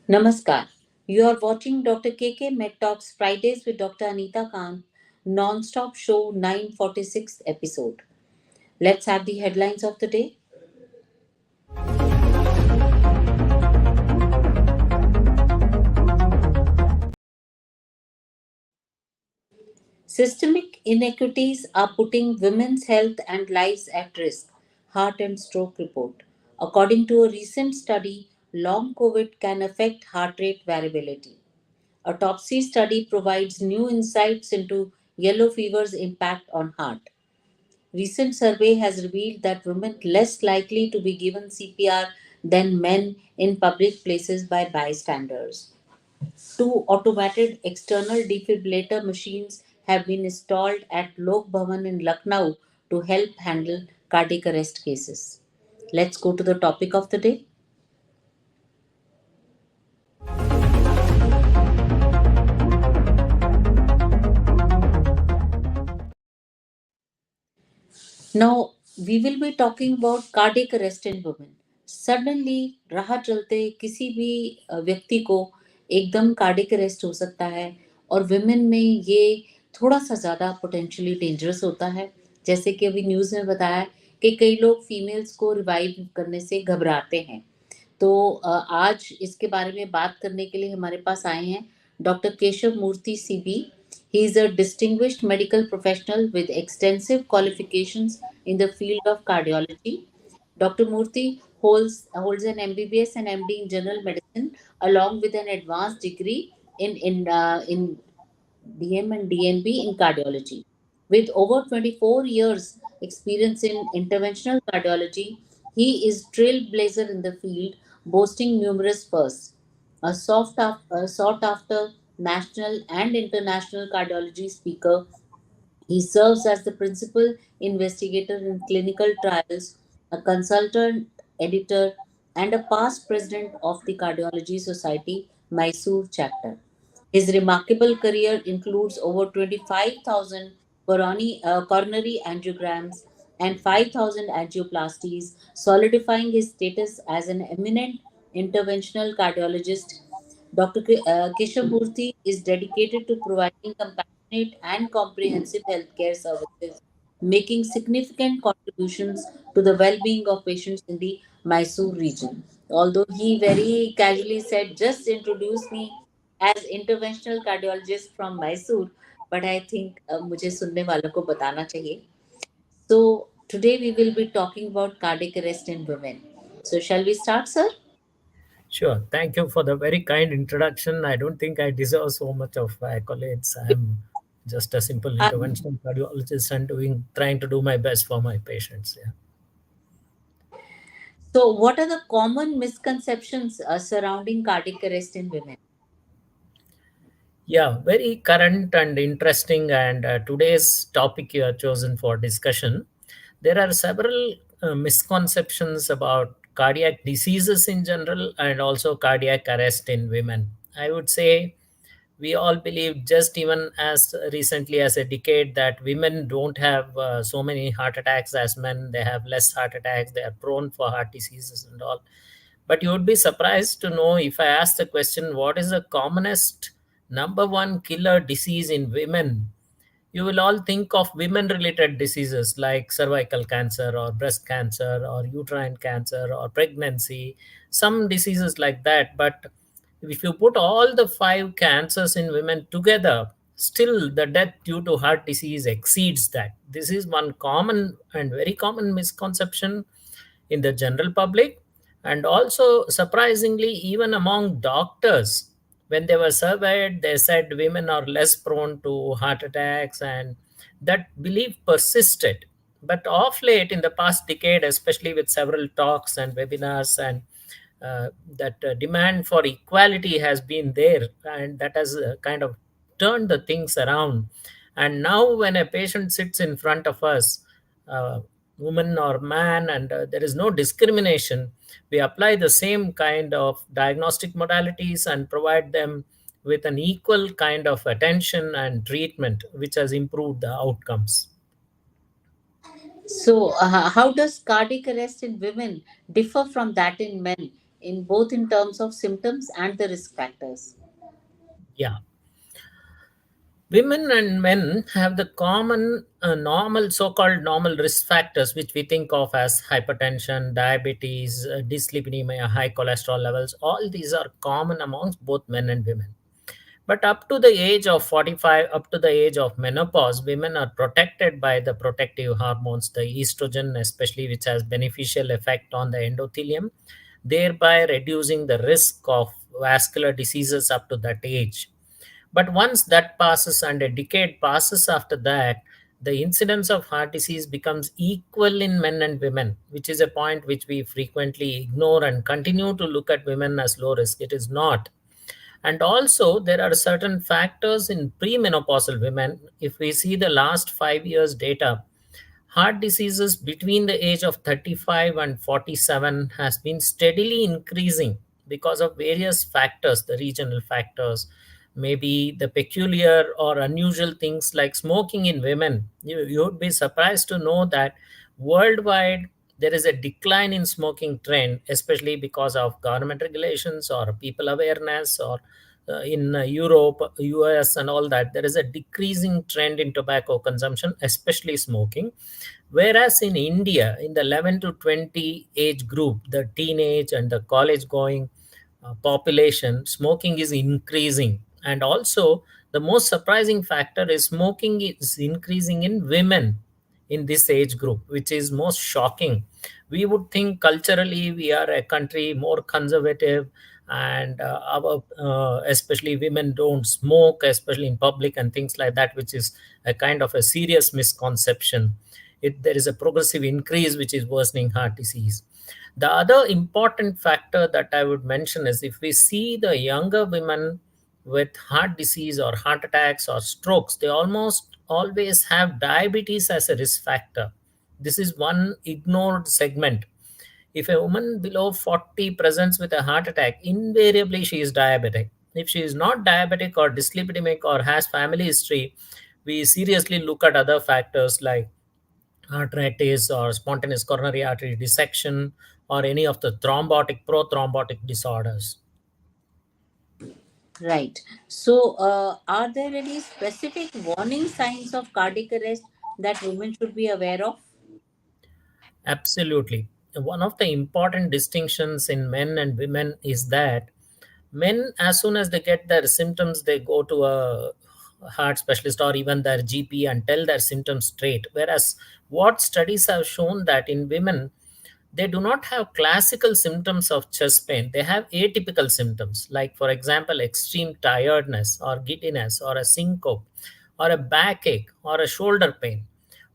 Namaskar. You are watching Dr. KK Med Talks Fridays with Dr. Anita Khan, non-stop show 946 episode. Let's have the headlines of the day. Systemic inequities are putting women's health and lives at risk. Heart and Stroke Report. According to a recent study, long COVID can affect heart rate variability. Autopsy study provides new insights into yellow fever's impact on heart. Recent survey has revealed that women less likely to be given CPR than men in public places by bystanders. Two automated external defibrillator machines have been installed at Lok Bhavan in Lucknow to help handle cardiac arrest cases. Let's go to the topic of the day. Now, we will be talking about cardiac arrest in women. Suddenly राह चलते किसी भी व्यक्ति को एकदम cardiac arrest हो सकता है और विमेन में ये थोड़ा सा ज़्यादा पोटेंशियली डेंजरस होता है। जैसे कि अभी न्यूज़ में बताया कि कई लोग फीमेल्स को रिवाइव करने से घबराते हैं। तो आज इसके बारे में बात करने के लिए हमारे पास आए हैं doctor Keshav Murthy CB. He is a distinguished medical professional with extensive qualifications in the field of cardiology. Dr. Murthy holds an MBBS and MD in general medicine along with an advanced degree in DM and DNB in cardiology. With over 24 years experience in interventional cardiology, he is trailblazer in the field, boasting numerous firsts. A sought after national and international cardiology speaker, he serves as the principal investigator in clinical trials, a consultant editor, and a past president of the Cardiology Society Mysore chapter. His remarkable career includes over 25,000 coronary angiograms and 5,000 angioplasties, solidifying his status as an eminent interventional cardiologist. Dr. Keshavmurthy is dedicated to providing compassionate and comprehensive healthcare services, making significant contributions to the well-being of patients in the Mysore region. Although he very casually said, "Just introduce me as interventional cardiologist from Mysore," but I think मुझे सुनने वालों को बताना चाहिए. So today we will be talking about cardiac arrest in women. So shall we start, sir? Sure. Thank you for the very kind introduction. I don't think I deserve so much of accolades. I'm just a simple Uh, interventional cardiologist and trying to do my best for my patients. Yeah. So, what are the common misconceptions surrounding cardiac arrest in women? Yeah, very current and interesting. And today's topic you have chosen for discussion. There are several misconceptions about cardiac diseases in general and also cardiac arrest in women. I would say we all believe just even as recently as a decade that women don't have so many heart attacks as men. They have less heart attacks, they are prone for heart diseases and all. But you would be surprised to know, if I ask the question, what is the commonest number one killer disease in women, you will all think of women related diseases like cervical cancer or breast cancer or uterine cancer or pregnancy, some diseases like that. But if you put all the five cancers in women together, still the death due to heart disease exceeds that. This is one common and very common misconception in the general public, and also surprisingly even among doctors. When they were surveyed, they said women are less prone to heart attacks, and that belief persisted. But of late, in the past decade, especially with several talks and webinars, and that demand for equality has been there, and that has kind of turned the things around. And now when a patient sits in front of us, woman or man, and there is no discrimination, we apply the same kind of diagnostic modalities and provide them with an equal kind of attention and treatment, which has improved the outcomes. So, how does cardiac arrest in women differ from that in men in both in terms of symptoms and the risk factors. Yeah. Women and men have the common normal, so-called normal risk factors, which we think of as hypertension, diabetes, dyslipidemia, high cholesterol levels. All these are common amongst both men and women. But up to the age of 45, up to the age of menopause, women are protected by the protective hormones, the estrogen, especially, which has beneficial effect on the endothelium, thereby reducing the risk of vascular diseases up to that age. But once that passes and a decade passes after that, the incidence of heart disease becomes equal in men and women, which is a point which we frequently ignore and continue to look at women as low risk. It is not. And also, there are certain factors in premenopausal women. If we see the last 5 years data, heart diseases between the age of 35 and 47 has been steadily increasing because of various factors, the regional factors, maybe the peculiar or unusual things like smoking in women. You would be surprised to know that worldwide there is a decline in smoking trend, especially because of government regulations or people awareness, or in Europe, US, and all that. There is a decreasing trend in tobacco consumption, especially smoking. Whereas in India, in the 11 to 20 age group, the teenage and the college going population, smoking is increasing. And also, the most surprising factor is smoking is increasing in women in this age group, which is most shocking. We would think culturally we are a country more conservative, and our especially women don't smoke, especially in public and things like that, which is a kind of a serious misconception. There is a progressive increase which is worsening heart disease. The other important factor that I would mention is if we see the younger women with heart disease or heart attacks or strokes, they almost always have diabetes as a risk factor. This is one ignored segment. If a woman below 40 presents with a heart attack, invariably she is diabetic. If she is not diabetic or dyslipidemic or has family history, we seriously look at other factors like arthritis or spontaneous coronary artery dissection or any of the thrombotic, prothrombotic disorders. Right. So, are there any specific warning signs of cardiac arrest that women should be aware of? Absolutely. One of the important distinctions in men and women is that men, as soon as they get their symptoms, they go to a heart specialist or even their GP and tell their symptoms straight. Whereas what studies have shown that in women, they do not have classical symptoms of chest pain. They have atypical symptoms, like, for example, extreme tiredness or giddiness or a syncope or a backache or a shoulder pain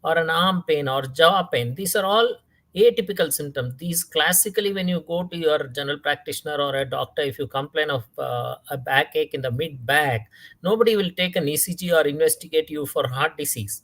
or an arm pain or jaw pain. These are all atypical symptoms. These classically, when you go to your general practitioner or a doctor, if you complain of a backache in the mid back, nobody will take an ECG or investigate you for heart disease.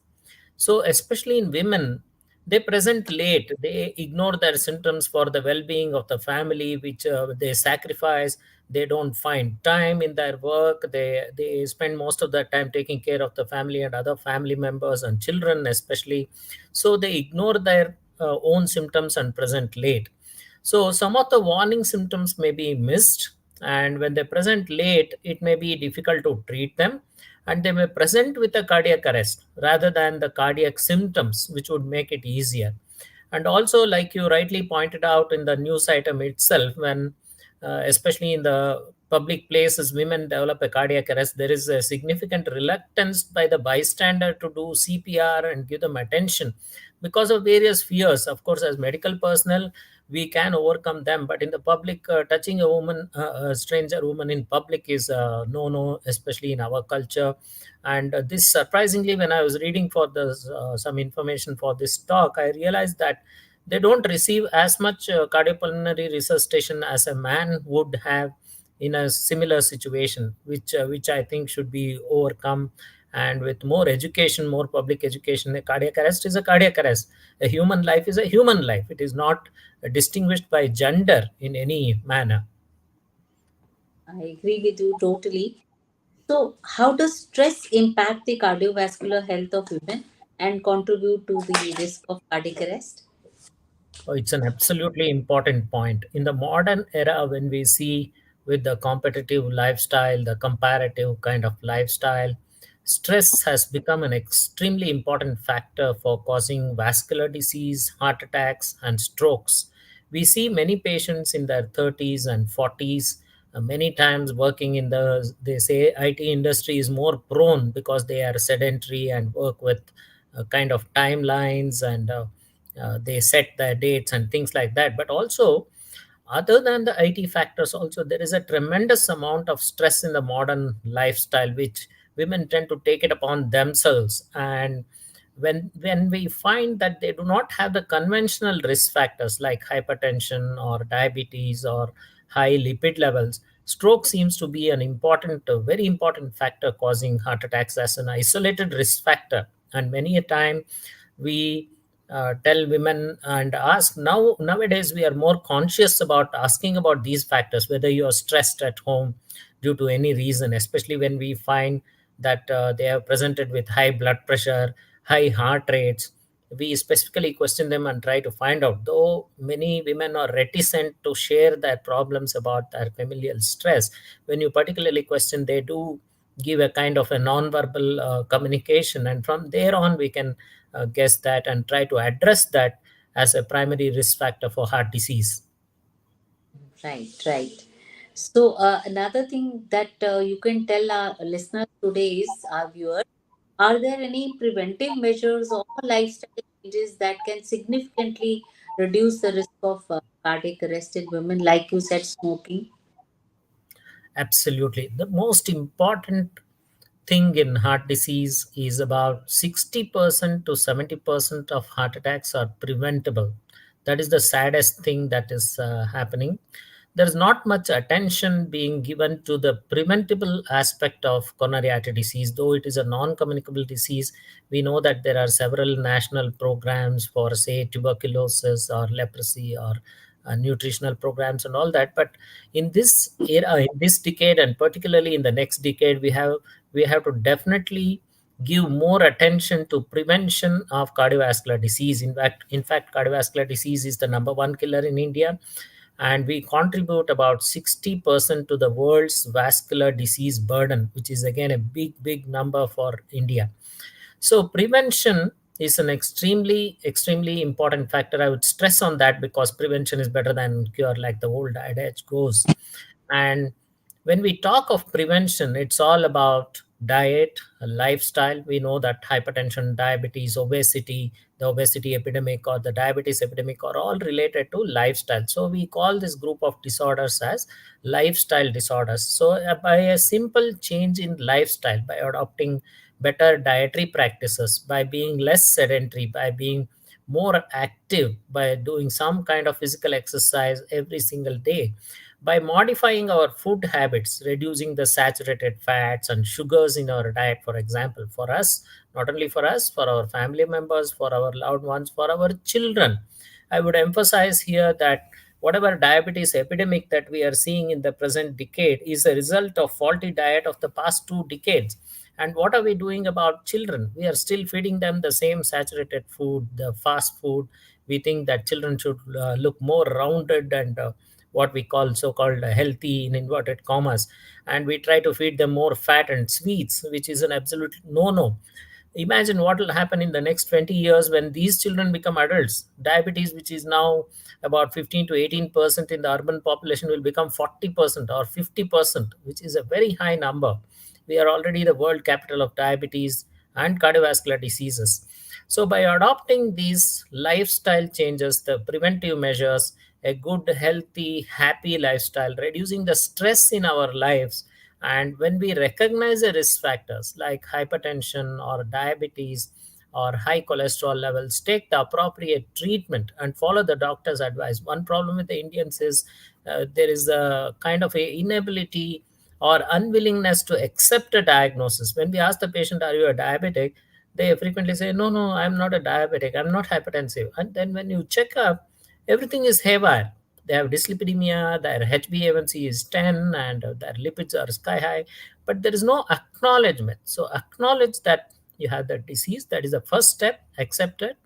So, especially in women, they present late. They ignore their symptoms for the well being of the family, which they sacrifice. They don't find time in their work. They spend most of their time taking care of the family and other family members and children, especially. So, they ignore their own symptoms and present late. So, some of the warning symptoms may be missed, and when they present late, it may be difficult to treat them, and they may present with a cardiac arrest rather than the cardiac symptoms, which would make it easier. And also, like you rightly pointed out in the news item itself, when especially in the public places, women develop a cardiac arrest, there is a significant reluctance by the bystander to do CPR and give them attention because of various fears. Of course, as medical personnel, we can overcome them, but in the public, touching a woman, a stranger woman in public is no no, especially in our culture. And this, surprisingly, when I was reading for the some information for this talk, I realized that they don't receive as much cardiopulmonary resuscitation as a man would have in a similar situation, which I think should be overcome. And with more education, more public education, a cardiac arrest is a cardiac arrest. A human life is a human life. It is not distinguished by gender in any manner. I agree with you totally. So, how does stress impact the cardiovascular health of women and contribute to the risk of cardiac arrest? Oh, it's an absolutely important point. In the modern era, when we see with the competitive lifestyle, the comparative kind of lifestyle, stress has become an extremely important factor for causing vascular disease, heart attacks, and strokes. We see many patients in their 30s and 40s, many times working in they say IT industry is more prone because they are sedentary and work with kind of timelines and they set their dates and things like that. But also, other than the IT factors, also there is a tremendous amount of stress in the modern lifestyle, which women tend to take it upon themselves. And when we find that they do not have the conventional risk factors like hypertension or diabetes or high lipid levels, stroke seems to be an important, a very important factor causing heart attacks as an isolated risk factor. And many a time we tell women and ask, nowadays we are more conscious about asking about these factors, whether you are stressed at home due to any reason, especially when we find that they are presented with high blood pressure, high heart rates. We specifically question them and try to find out, though many women are reticent to share their problems about their familial stress. When you particularly question, they do give a kind of a non-verbal communication, and from there on we can guess that and try to address that as a primary risk factor for heart disease. Right, right. So, another thing that you can tell our listeners today is, our viewers, are there any preventive measures or lifestyle changes that can significantly reduce the risk of cardiac arrest in women, like you said, smoking? Absolutely. The most important thing in heart disease is about 60% to 70% of heart attacks are preventable. That is the saddest thing that is happening. There is not much attention being given to the preventable aspect of coronary artery disease, though it is a non communicable disease. We know that there are several national programs for, say, tuberculosis or leprosy or nutritional programs and all that. But in this era, in this decade, and particularly in the next decade, we have to definitely give more attention to prevention of cardiovascular disease. In fact, cardiovascular disease is the number one killer in India, and we contribute about 60% to the world's vascular disease burden, which is again a big number for India. So prevention is an extremely important factor. I would stress on that because prevention is better than cure, like the old adage goes. And when we talk of prevention, it's all about diet, lifestyle. We know that hypertension, diabetes, obesity, the obesity epidemic or the diabetes epidemic are all related to lifestyle. So we call this group of disorders as lifestyle disorders. So by a simple change in lifestyle, by adopting better dietary practices, by being less sedentary, by being more active, by doing some kind of physical exercise every single day, by modifying our food habits, reducing the saturated fats and sugars in our diet, for example, for us, not only for us, for our family members, for our loved ones, for our children. I would emphasize here that whatever diabetes epidemic that we are seeing in the present decade is a result of faulty diet of the past 2 decades. And what are we doing about children? We are still feeding them the same saturated food, the fast food. We think that children should look more rounded and what we call so-called healthy in inverted commas, and we try to feed them more fat and sweets, which is an absolute no-no. Imagine what will happen in the next 20 years when these children become adults. Diabetes, which is now about 15 to 18% in the urban population, will become 40% or 50%, which is a very high number. We are already the world capital of diabetes and cardiovascular diseases. So by adopting these lifestyle changes, the preventive measures, a good, healthy, happy lifestyle, reducing the stress in our lives, and when we recognize the risk factors like hypertension or diabetes or high cholesterol levels, take the appropriate treatment and follow the doctor's advice. One problem with the Indians is there is a kind of a inability or unwillingness to accept a diagnosis. When we ask the patient, are you a diabetic? They frequently say, no, no, I'm not a diabetic, I'm not hypertensive. And then when you check up, everything is haywire. They have dyslipidemia, their HbA1c is 10, and their lipids are sky high, but there is no acknowledgement. So acknowledge that you have that disease. That is the first step. Accept it.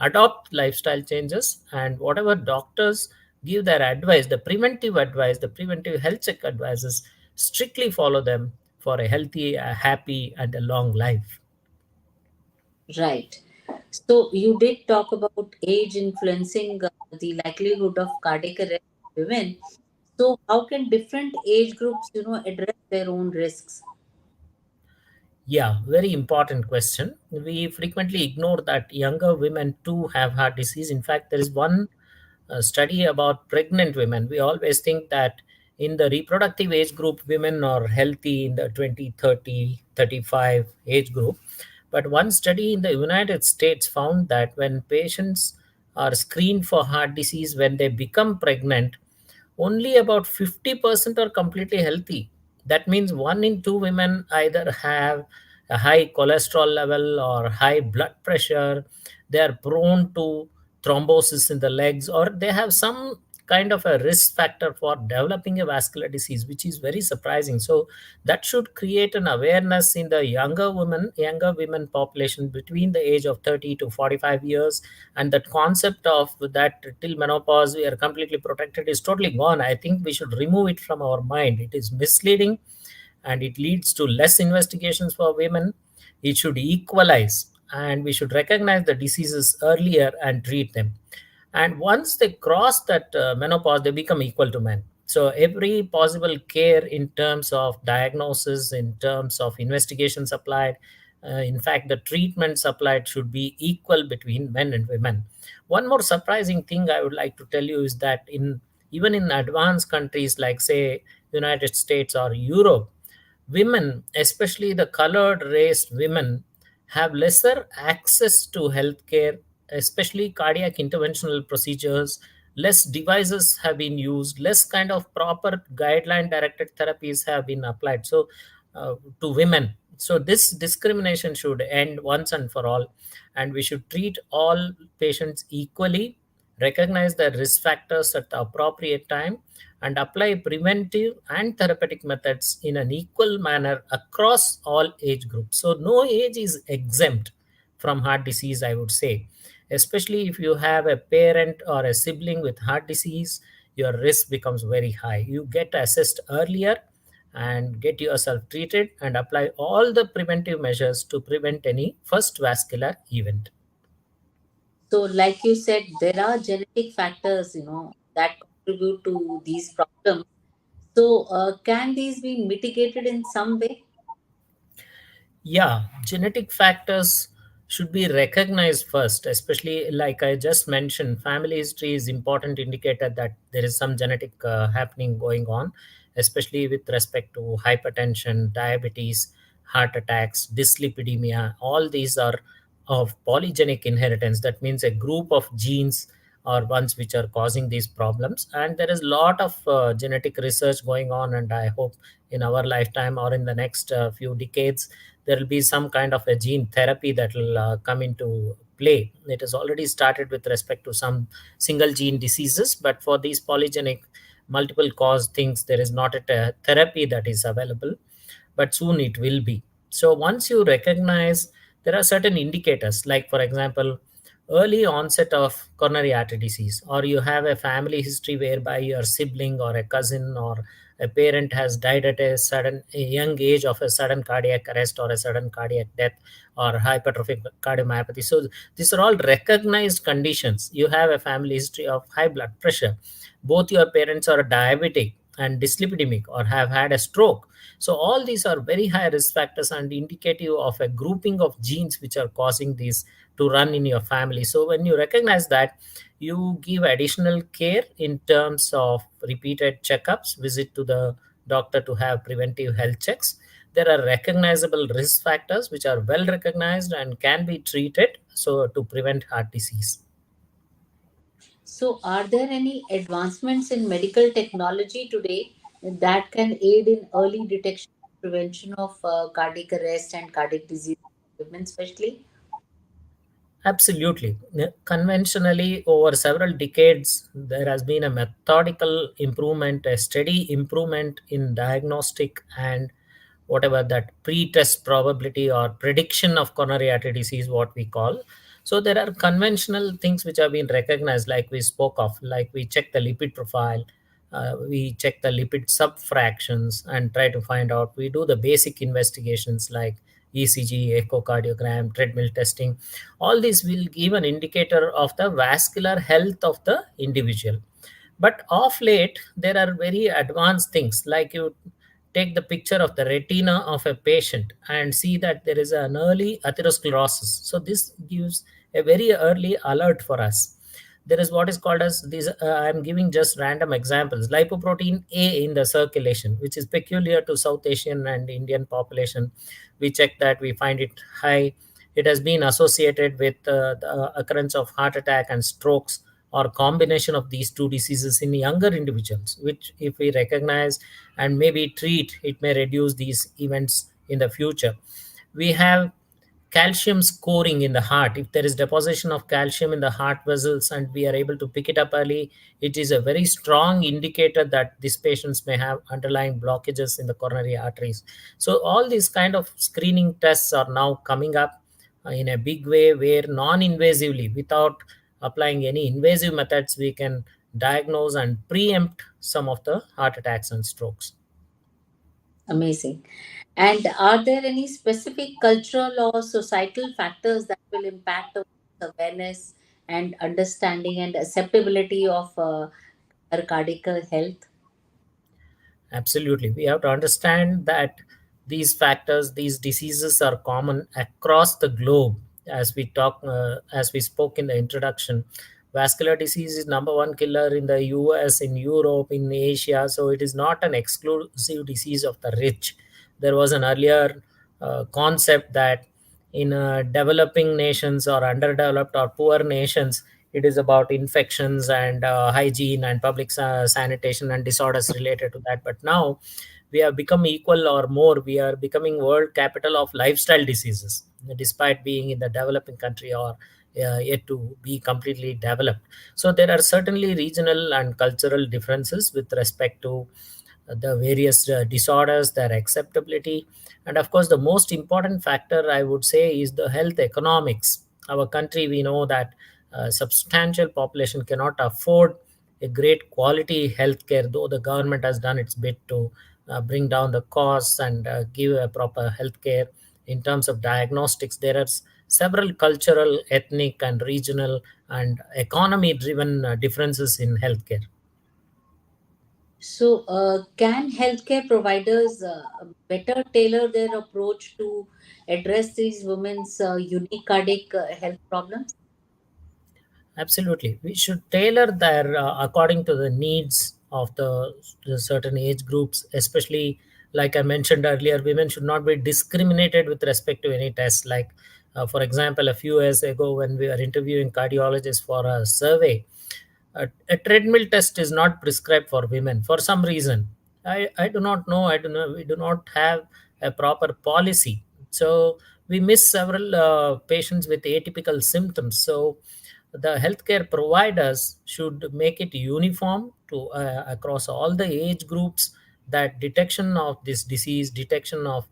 adopt lifestyle changes, and whatever doctors give their advice, the preventive advice, the preventive health check advices, strictly follow them for a healthy, a happy, and a long life. Right. So you did talk about age influencing the likelihood of cardiac arrest in women. So how can different age groups, address their own risks? Yeah, very important question. We frequently ignore that younger women too have heart disease. In fact, there is one study about pregnant women. We always think that in the reproductive age group, women are healthy in the 20, 30, 35 age group. But one study in the United States found that when patients are screened for heart disease when they become pregnant, only about 50% are completely healthy. That means one in two women either have a high cholesterol level or high blood pressure, they are prone to thrombosis in the legs, or they have some kind of a risk factor for developing a vascular disease, which is very surprising. So that should create an awareness in the younger women population between the age of 30 to 45 years. And that concept of that till menopause we are completely protected is totally gone. I think we should remove it from our mind. It is misleading, and it leads to less investigations for women. It should equalize, and we should recognize the diseases earlier and treat them. And once they cross that menopause, they become equal to men. So every possible care in terms of diagnosis, in terms of investigations applied, in fact the treatments applied should be equal between men and women. One more surprising thing I would like to tell you is that in even in advanced countries like say United States or Europe, women, especially the colored race women, have lesser access to healthcare, especially cardiac interventional procedures. Less devices have been used, less kind of proper guideline directed therapies have been applied. So, to women. So, this discrimination should end once and for all, and we should treat all patients equally, recognize the risk factors at the appropriate time, and apply preventive and therapeutic methods in an equal manner across all age groups. So, no age is exempt from heart disease, I would say. Especially if you have a parent or a sibling with heart disease, your risk becomes very high. You get assessed earlier and get yourself treated and apply all the preventive measures to prevent any first vascular event. So like you said, there are genetic factors, that contribute to these problems. So can these be mitigated in some way? Yeah, genetic factors should be recognized first, especially like I just mentioned, family history is important indicator that there is some genetic happening going on, especially with respect to hypertension, diabetes, heart attacks, dyslipidemia. All these are of polygenic inheritance. That means a group of genes are ones which are causing these problems, and there is a lot of genetic research going on, and I hope in our lifetime or in the next few decades there will be some kind of a gene therapy that will come into play. It has already started with respect to some single gene diseases, but for these polygenic multiple cause things, there is not a therapy that is available, but soon it will be. So once you recognize, there are certain indicators, like for example, early onset of coronary artery disease, or you have a family history whereby your sibling or a cousin or a parent has died at a young age of a sudden cardiac arrest or a sudden cardiac death or hypertrophic cardiomyopathy. So these are all recognized conditions. You have a family history of high blood pressure, both your parents are diabetic and dyslipidemic or have had a stroke. So all these are very high risk factors and indicative of a grouping of genes which are causing these to run in your family. So when you recognize that, you give additional care in terms of repeated checkups, visit to the doctor to have preventive health checks. There are recognizable risk factors which are well recognized and can be treated so to prevent heart disease. So are there any advancements in medical technology today that can aid in early detection and prevention of cardiac arrest and cardiac disease in women especially? Absolutely. Conventionally, over several decades, there has been a methodical improvement, a steady improvement in diagnostic and whatever that pre-test probability or prediction of coronary artery disease, what we call. So there are conventional things which have been recognized, like we spoke of, like we check the lipid profile, we check the lipid subfractions and try to find out. We do the basic investigations like ECG, echocardiogram, treadmill testing. All these will give an indicator of the vascular health of the individual. But of late, there are very advanced things, like you take the picture of the retina of a patient and see that there is an early atherosclerosis. So this gives a very early alert for us. There is what is called as these. I'm giving just random examples. Lipoprotein A in the circulation, which is peculiar to South Asian and Indian population. We check that, we find it high. It has been associated with the occurrence of heart attack and strokes, or combination of these two diseases in younger individuals, which if we recognize and maybe treat, it may reduce these events in the future. We have calcium scoring in the heart. If there is deposition of calcium in the heart vessels and we are able to pick it up early, it is a very strong indicator that these patients may have underlying blockages in the coronary arteries. So all these kind of screening tests are now coming up in a big way, where non-invasively, without applying any invasive methods, we can diagnose and preempt some of the heart attacks and strokes. Amazing. And are there any specific cultural or societal factors that will impact on awareness and understanding and acceptability of our cardiac health? Absolutely. We have to understand that these factors, these diseases are common across the globe. As we spoke in the introduction, vascular disease is number one killer in the US, in Europe, in Asia. So it is not an exclusive disease of the rich. There was an earlier concept that in developing nations or underdeveloped or poor nations, it is about infections and hygiene and public sanitation and disorders related to that. But now we have become equal or more. We are becoming world capital of lifestyle diseases, despite being in the developing country or yet to be completely developed. So there are certainly regional and cultural differences with respect to the various disorders, their acceptability. And of course, the most important factor, I would say, is the health economics. Our country, we know that substantial population cannot afford a great quality healthcare, though the government has done its bit to bring down the costs and give a proper healthcare. In terms of diagnostics, there are several cultural, ethnic, and regional and economy driven differences in healthcare. So, can healthcare providers better tailor their approach to address these women's unique cardiac health problems? Absolutely. We should tailor their according to the needs of the certain age groups, especially like I mentioned earlier, women should not be discriminated with respect to any test. Like, for example, a few years ago, when we were interviewing cardiologists for a survey, a treadmill test is not prescribed for women for some reason. I do not know. I do not. We do not have a proper policy. So we miss several patients with atypical symptoms. So the healthcare providers should make it uniform to across all the age groups, that detection of this disease, detection of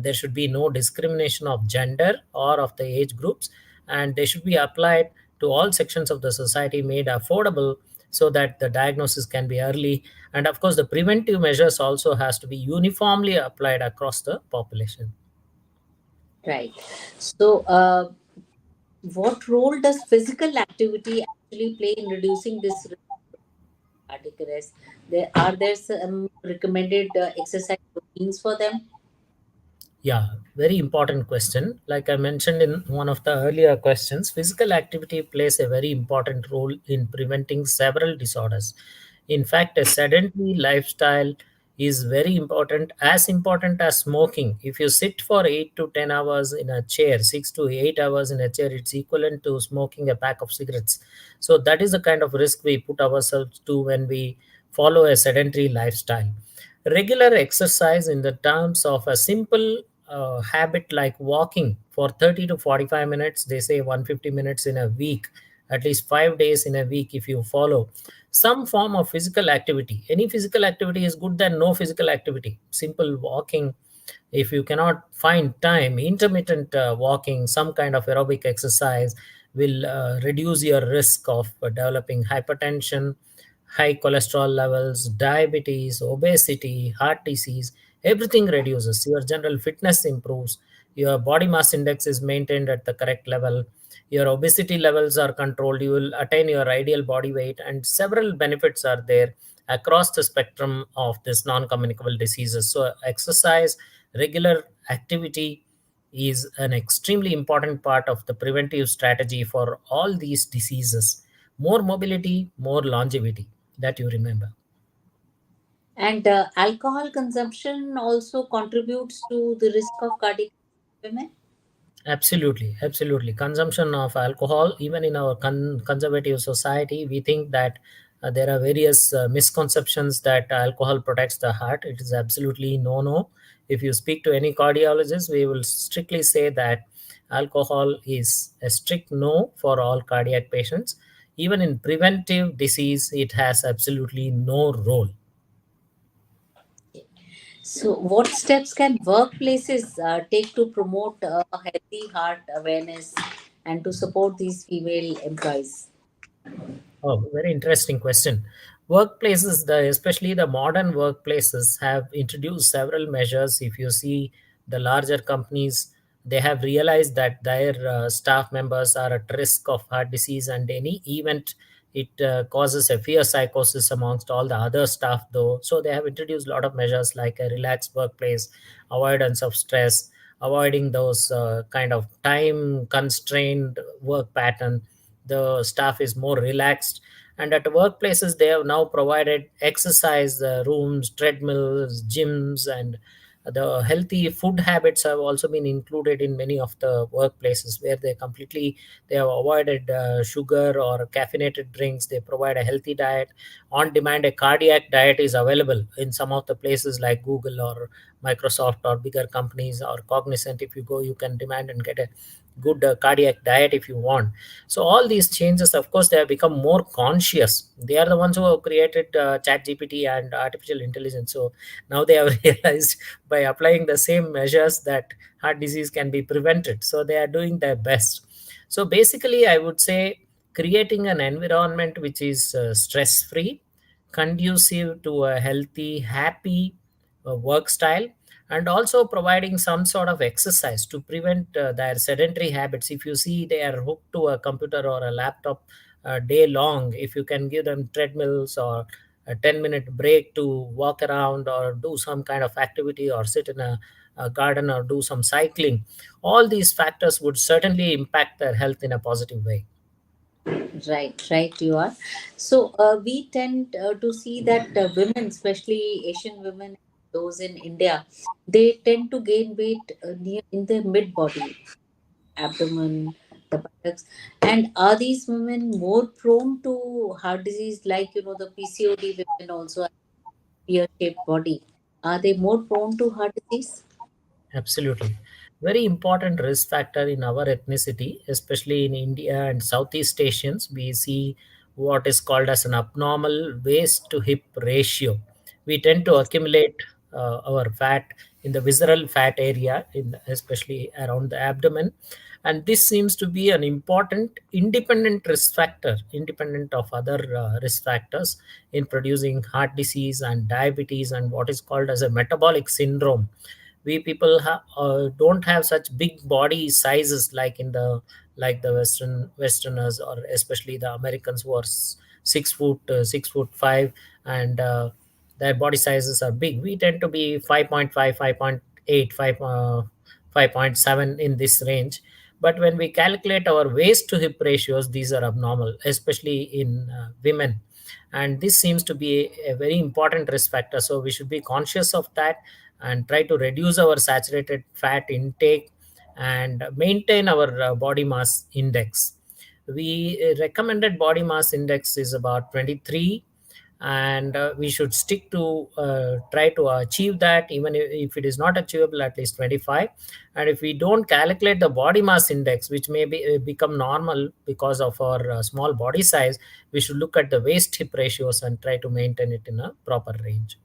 there should be no discrimination of gender or of the age groups, and they should be applied to all sections of the society, made affordable, so that the diagnosis can be early. And of course, the preventive measures also has to be uniformly applied across the population. Right. So, what role does physical activity actually play in reducing this risk of cardiac arrest? Are there some recommended exercise routines for them? Yeah, very important question. Like I mentioned in one of the earlier questions, physical activity plays a very important role in preventing several disorders. In fact, a sedentary lifestyle is very important, as important as smoking. If you sit for 8 to 10 hours in a chair, 6 to 8 hours in a chair, it's equivalent to smoking a pack of cigarettes. So that is the kind of risk we put ourselves to when we follow a sedentary lifestyle. Regular exercise in the terms of a simple habit like walking for 30 to 45 minutes, they say 150 minutes in a week, at least 5 days in a week. If you follow some form of physical activity, any physical activity is good than no physical activity. Simple walking, if you cannot find time, intermittent walking, some kind of aerobic exercise, will reduce your risk of developing hypertension, high cholesterol levels, diabetes, obesity, heart disease. Everything reduces. Your general fitness improves. Your body mass index is maintained at the correct level. Your obesity levels are controlled. You will attain your ideal body weight, and several benefits are there across the spectrum of this non-communicable diseases. So exercise, regular activity is an extremely important part of the preventive strategy for all these diseases. More mobility, more longevity, that you remember. And alcohol consumption also contributes to the risk of cardiac women. Absolutely, absolutely. Consumption of alcohol, even in our conservative society, we think that there are various misconceptions that alcohol protects the heart. It is absolutely no, no. If you speak to any cardiologist, we will strictly say that alcohol is a strict no for all cardiac patients. Even in preventive disease, it has absolutely no role. So, what steps can workplaces take to promote a healthy heart awareness and to support these female employees? Oh, very interesting question. Workplaces, especially the modern workplaces, have introduced several measures. If you see the larger companies, they have realized that their staff members are at risk of heart disease, and any event it causes a fear psychosis amongst all the other staff. Though, so they have introduced a lot of measures like a relaxed workplace, avoidance of stress, avoiding those kind of time constrained work pattern. The staff is more relaxed, and at workplaces they have now provided exercise rooms, treadmills, gyms, and the healthy food habits have also been included in many of the workplaces, where they have avoided sugar or caffeinated drinks. They provide a healthy diet. On demand, a cardiac diet is available in some of the places like Google or Microsoft or bigger companies or Cognizant. If you go, you can demand and get a good cardiac diet if you want. So all these changes, of course, they have become more conscious. They are the ones who have created chat gpt and artificial intelligence. So now they have realized by applying the same measures that heart disease can be prevented, so they are doing their best. So basically, I would say creating an environment which is stress free, conducive to a healthy, happy work style, and also providing some sort of exercise to prevent their sedentary habits. If you see they are hooked to a computer or a laptop day long, if you can give them treadmills or a 10-minute break to walk around or do some kind of activity or sit in a garden or do some cycling, all these factors would certainly impact their health in a positive way. Right, right, you are. So, we tend to see that women, especially Asian women, those in India, they tend to gain weight near in their mid body, abdomen, the buttocks. And are these women more prone to heart disease, like the PCOD women also have pear shaped body? Are they more prone to heart disease? Absolutely. Very important risk factor in our ethnicity, especially in India and Southeast Asians. We see what is called as an abnormal waist to hip ratio. We tend to accumulate our fat in the visceral fat area, especially around the abdomen. And this seems to be an important independent risk factor, independent of other risk factors in producing heart disease and diabetes and what is called as a metabolic syndrome. We people don't have such big body sizes like the westerners, or especially the Americans who are 6 foot 6'5", and their body sizes are big. We tend to be 5.5, 5.8, 5.7 in this range. But when we calculate our waist to hip ratios, these are abnormal, especially in women. And this seems to be a very important risk factor, so we should be conscious of that and try to reduce our saturated fat intake and maintain our body mass index. We recommended body mass index is about 23, and we should stick to try to achieve that, even if it is not achievable, at least 25. And if we don't calculate the body mass index, which may become normal because of our small body size, we should look at the waist hip ratios and try to maintain it in a proper range.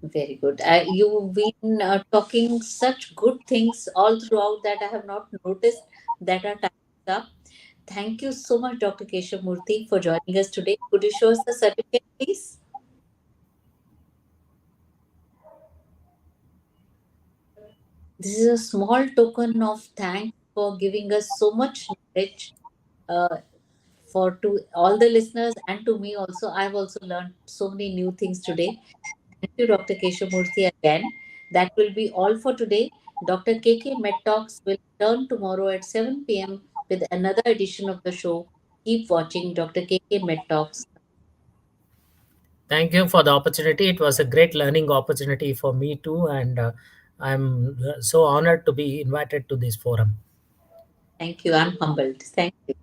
Very good. You've been talking such good things all throughout that I have not noticed that our time is up. Thank you so much, Dr. Keshavmurthy, for joining us today. Could you show us the certificate, please? This is a small token of thanks for giving us so much knowledge, uh, for to all the listeners and to me also. I've also learned so many new things today. Thank you, Dr. Keshavmurthy, again. That will be all for today. Dr. KK Med Talks will return tomorrow at 7 p.m. with another edition of the show. Keep watching Dr. KK Med Talks. Thank you for the opportunity. It was a great learning opportunity for me too, and I'm so honored to be invited to this forum. Thank you. I'm humbled. Thank you.